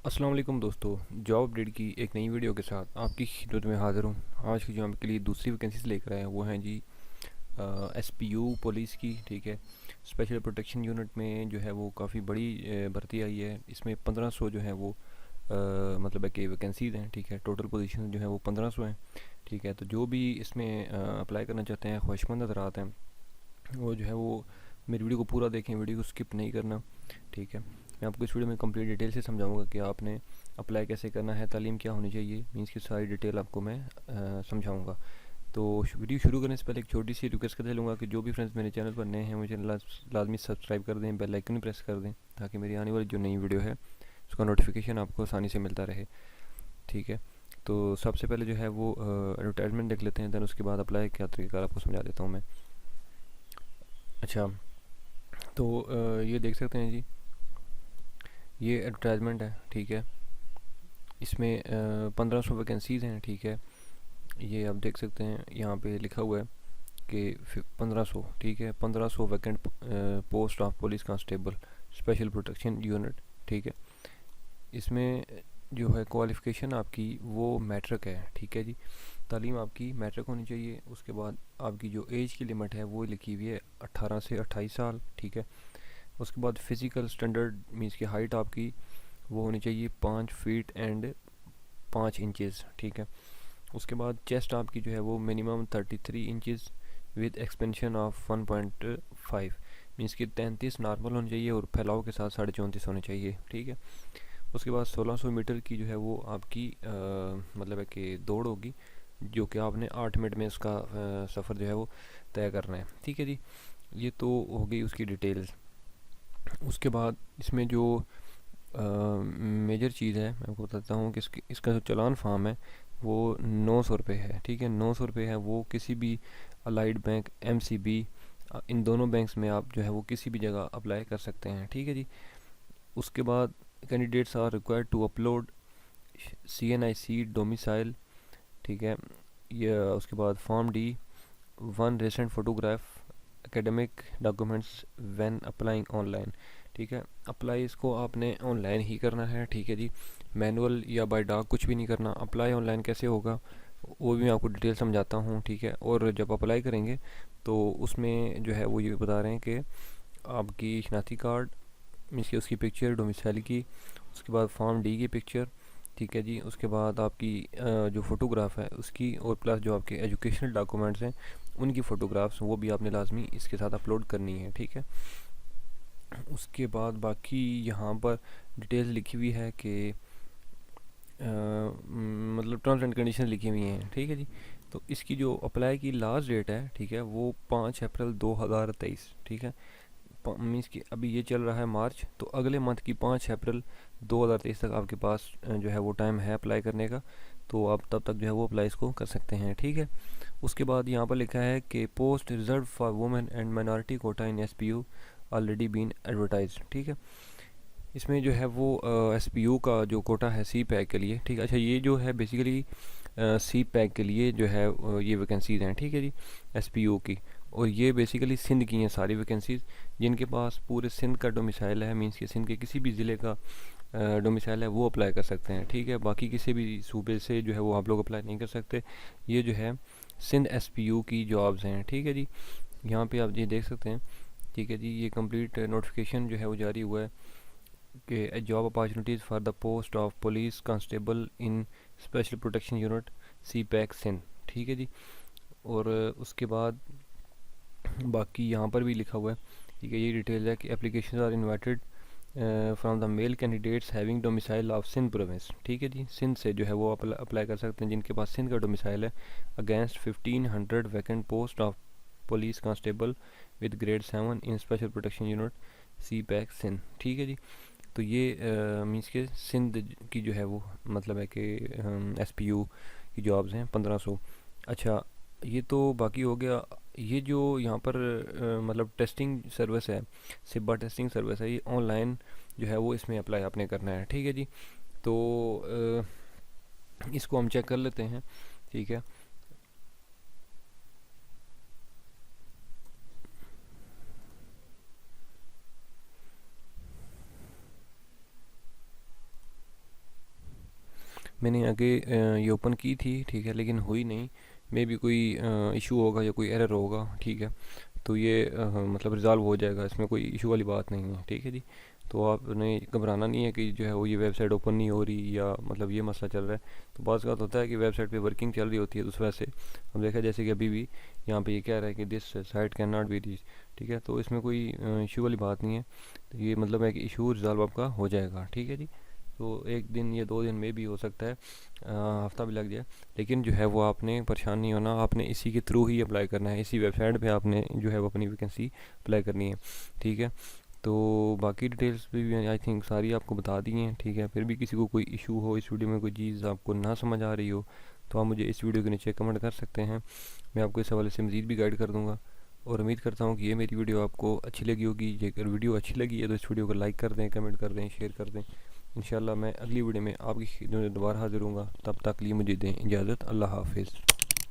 अस्सलाम वालेकुम दोस्तों। जॉब अपडेट की एक नई वीडियो के साथ आपकी खिदमत में हाज़िर हूँ। आज की जो आपके लिए दूसरी वैकेंसीज लेकर आए हैं वो हैं जी एसपीयू पुलिस की। ठीक है, स्पेशल प्रोटेक्शन यूनिट में जो है वो काफ़ी बड़ी भर्ती आई है। इसमें 1500 जो है वो मतलब है कि वैकेंसीज़ हैं। ठीक है, टोटल पोजीशन जो है वो 1500 हैं। ठीक है, तो जो भी इसमें अप्लाई करना चाहते हैं, ख्वाहिशमंद हज़रात हैं, वो जो है वो मेरी वीडियो को पूरा देखें, वीडियो को स्किप नहीं करना। ठीक है, मैं आपको इस वीडियो में कंप्लीट डिटेल से समझाऊंगा कि आपने अप्लाई कैसे करना है, तालीम क्या होनी चाहिए, मीन्स की सारी डिटेल आपको मैं समझाऊंगा। तो वीडियो शुरू करने से पहले एक छोटी सी रिक्वेस्ट कर लूँगा कि जो भी फ्रेंड्स मेरे चैनल पर नए हैं मुझे लाजमी सब्सक्राइब कर दें, बेल आइकन प्रेस कर दें, ताकि मेरी आने वाली जो नई वीडियो है उसका नोटिफिकेशन आपको आसानी से मिलता रहे। ठीक है, तो सबसे पहले जो है वो एडवर्टाइजमेंट देख लेते हैं, दैन उसके बाद अप्लाई क्या तरीका आपको समझा देता हूँ मैं। अच्छा, तो ये देख सकते हैं जी, ये एडवर्टाइजमेंट है। ठीक है, इसमें 1500 वैकेंसीज़ हैं। ठीक है, ये आप देख सकते हैं, यहाँ पे लिखा हुआ है कि 1500। ठीक है, 1500 vacant post of police constable special protection unit. ठीक है, इसमें जो है क्वालिफ़िकेशन आपकी वो मैट्रिक है। ठीक है जी, तालीम आपकी मैट्रिक होनी चाहिए। उसके बाद आपकी जो एज की लिमिट है वो लिखी हुई है 18 से 28 साल। ठीक है, उसके बाद फ़िज़िकल स्टैंडर्ड मीन्स की हाइट आपकी वो होनी चाहिए 5 फीट एंड 5 इंचज़। ठीक है, उसके बाद चेस्ट आपकी जो है वो minimum 33 inches with expansion of 1.5 means की 33 नॉर्मल होनी चाहिए और फैलाव के साथ 34.5 होने चाहिए। ठीक है, उसके बाद 1600 मीटर की जो है वो आपकी मतलब है कि दौड़ होगी, जो कि आपने 8 मिनट में उसका सफ़र जो है वो तय करना है। ठीक है जी, ये तो हो गई उसकी डिटेल्स। उसके बाद इसमें जो मेजर चीज़ है मैं आपको बताता हूँ कि इसका जो चालान फार्म है वो 900 रुपये है। ठीक है, 900 रुपये है। वो किसी भी अलाइड बैंक, एमसीबी, इन दोनों बैंक्स में आप जो है वो किसी भी जगह अप्लाई कर सकते हैं। ठीक है जी, उसके बाद candidates are required to upload CNIC domicile. ठीक है, ये उसके बाद form D, 1 recent photograph, academic documents when applying online. ठीक है, अप्लाई इसको आपने ऑनलाइन ही करना है। ठीक है जी, मैनुअल या बाय डाक कुछ भी नहीं करना। अप्लाई ऑनलाइन कैसे होगा वो भी मैं आपको डिटेल समझाता हूँ। ठीक है, और जब अप्लाई करेंगे तो उसमें जो है वो ये बता रहे हैं कि आपकी शनाख्ती कार्ड मीन्स की उसकी पिक्चर डोमिसाइल की, उसके बाद फॉर्म डी की पिक्चर। ठीक है जी, उसके बाद आपकी जो फ़ोटोग्राफ है उसकी, और प्लस जो आपके एजुकेशनल डॉक्यूमेंट्स हैं उनकी फ़ोटोग्राफ्स वो भी आपने लाजमी इसके साथ अपलोड करनी है। ठीक है, उसके बाद बाकी यहाँ पर डिटेल्स लिखी हुई है कि मतलब टर्म्स एंड कंडीशन लिखी हुई हैं। ठीक है जी, तो इसकी जो अप्लाई की लास्ट डेट है, ठीक है, वो 5 अप्रैल 2023। ठीक है, मीन्स कि अभी ये चल रहा है मार्च, तो अगले मंथ की 5 अप्रैल 2023 तक आपके पास जो है वो टाइम है अप्लाई करने का। तो आप तब तक जो है वो अप्लाई इसको कर सकते हैं। ठीक है, उसके बाद यहाँ पर लिखा है कि post reserve for women and minority quota in SPU already been advertise. ठीक है, इसमें जो है वो एसपीयू का जो कोटा है सी पैक के लिए। ठीक है, अच्छा ये जो है बेसिकली सी पैक के लिए जो है ये वैकेंसीज़ हैं। ठीक है जी, एसपीयू की, और ये बेसिकली सिंध की हैं सारी वैकेंसीज़। जिनके पास पूरे सिंध का डोमिसाइल है, मींस के सिंध के किसी भी ज़िले का डोमिसाइल है वो अप्लाई कर सकते हैं। ठीक है, बाकी किसी भी सूबे से जो है वो आप लोग अप्लाई नहीं कर सकते। ये जो है सिंध एसपीयू की जॉब्स हैं। ठीक है जी, यहाँ पे आप ये देख सकते हैं। ठीक है जी, ये कंप्लीट नोटिफिकेशन जो है वो जारी हुआ है कि job opportunities for the post of police constable in special protection unit CPEC Sindh. ठीक है जी, और उसके बाद बाकी यहाँ पर भी लिखा हुआ है। ठीक है, ये डिटेल है कि application are invited from the male candidates having domicile of Sindh province. ठीक है जी, सिंध से जो है वो अप्लाई कर सकते हैं जिनके पास सिंध का डोमिसाइल है, against 1500 vacant post of police constable with grade 7 in special protection unit CPEC Sindh. ठीक है जी, तो ये मीन्स के सिंध की जो है वो मतलब है कि एसपीयू की जॉब्स हैं 1500। अच्छा, ये तो बाकी हो गया। ये जो यहाँ पर मतलब टेस्टिंग सर्विस है, सिब्बा टेस्टिंग सर्विस है, ये ऑनलाइन जो है वो इसमें अप्लाई आपने करना है। ठीक है जी, तो इसको हम चेक कर लेते हैं। ठीक है, मैंने आगे ये ओपन की थी, ठीक है, लेकिन हुई नहीं। मे भी कोई इशू होगा या कोई एरर होगा, ठीक है। तो ये मतलब रिज़ॉल्व हो जाएगा, इसमें कोई इशू वाली बात नहीं है, ठीक है जी। तो आपने घबराना नहीं है कि जो है वो ये वेबसाइट ओपन नहीं हो रही या मतलब ये मसला चल रहा है। तो बाज़ बात होता है कि वेबसाइट पे वर्किंग चल रही होती है, तो उस वजह से हम देखा जैसे कि अभी भी यहाँ पे ये कह रहा है कि this site can not be reach, ठीक है। तो इसमें कोई इशू वाली बात नहीं है। तो ये मतलब है कि इशू रिज़ॉल्व आपका हो जाएगा, ठीक है जी। तो एक दिन या 2 दिन में भी हो सकता है, हफ्ता भी लग जाए, लेकिन जो है वो आपने परेशान नहीं होना। आपने इसी के थ्रू ही अप्लाई करना है, इसी वेबसाइट पे आपने जो है वो अपनी वैकेंसी अप्लाई करनी है, ठीक है। तो बाकी डिटेल्स भी आई थिंक सारी आपको बता दी हैं, ठीक है। फिर भी किसी को कोई इशू हो, इस वीडियो में कोई चीज़ आपको ना समझ आ रही हो, तो आप मुझे इस वीडियो के नीचे कमेंट कर सकते हैं। मैं आपको इस हवाले से मज़ीद भी गाइड कर दूँगा। और उम्मीद करता हूँ कि ये मेरी वीडियो आपको अच्छी लगी होगी। ये अगर वीडियो अच्छी लगी है तो इस वीडियो को लाइक कर दें, कमेंट कर दें, शेयर कर दें। इंशाल्लाह मैं अगली वीडियो में आपकी दोबारा हाजिर हूँगा। तब तक लिए मुझे दें इजाज़त। अल्लाह हाफिज़।